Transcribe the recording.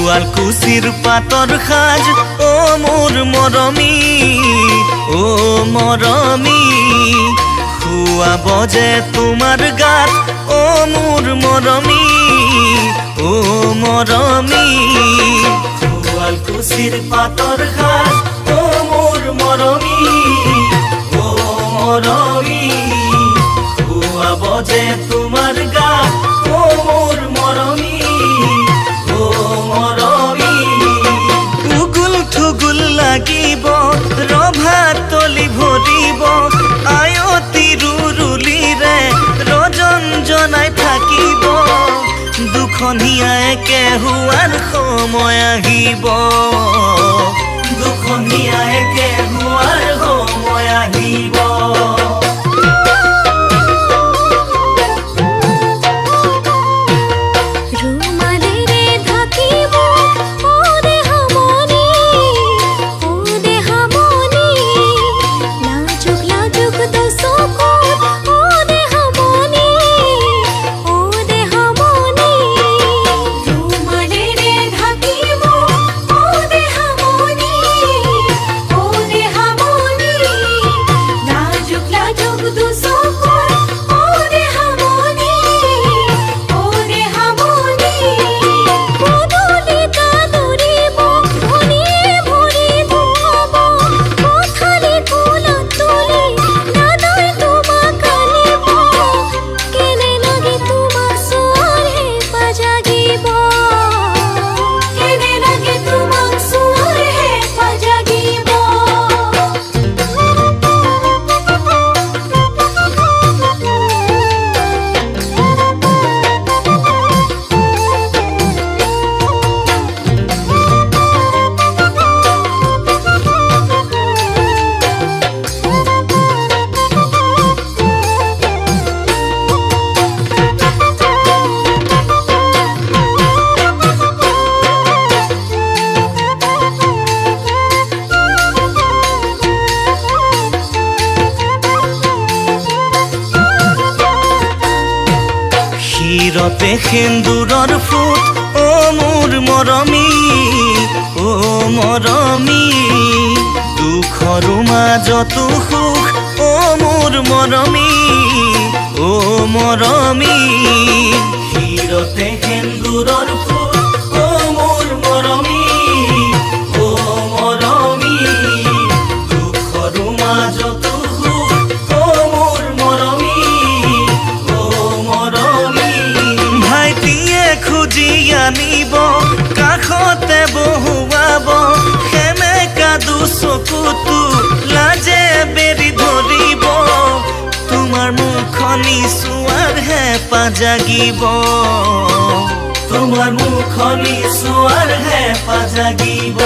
শুৱালকুছিৰ পাতৰ সাজ ও মোৰ মৰমী ও মৰমী শুৱাব যে তোমাৰ গাত ও মোৰ মৰমী ও মৰমী শুৱালকুছিৰ পাতৰ সাজ ও মোৰ মৰমী ও মৰমী শুৱাব যে তোমাৰ গাত ও মোৰ মৰমী লাগিব ৰভা তলি ভৰিব আয়তি ৰুৰুলিৰে ৰজন জনাই থাকিব দুখনীয়া একে হোৱাৰ সময় আহিব দুখনীয়া একে হোৱাৰ সময় আহিব শিৰতে সেন্দুৰৰ ফুট ও মোৰ মৰমী ও মৰমী দুখৰ মাজতো সুখ ও মোৰ মৰমী ও মৰমী শিৰতে সেন্দুৰৰ ফুট ও মোৰ মৰমী ও মৰমী দুখৰ মাজতো সুখ ও মোৰ মৰমী খুজি আনিব কাষতে বহুৱাব সেমেকা দুচকুটো লাজে বেৰি ধৰিব তোমাৰ মুখনি চোৱাৰ হেঁপাহ জাগিব তোমাৰ মুখনি চোৱাৰ হেঁপাহ জাগিব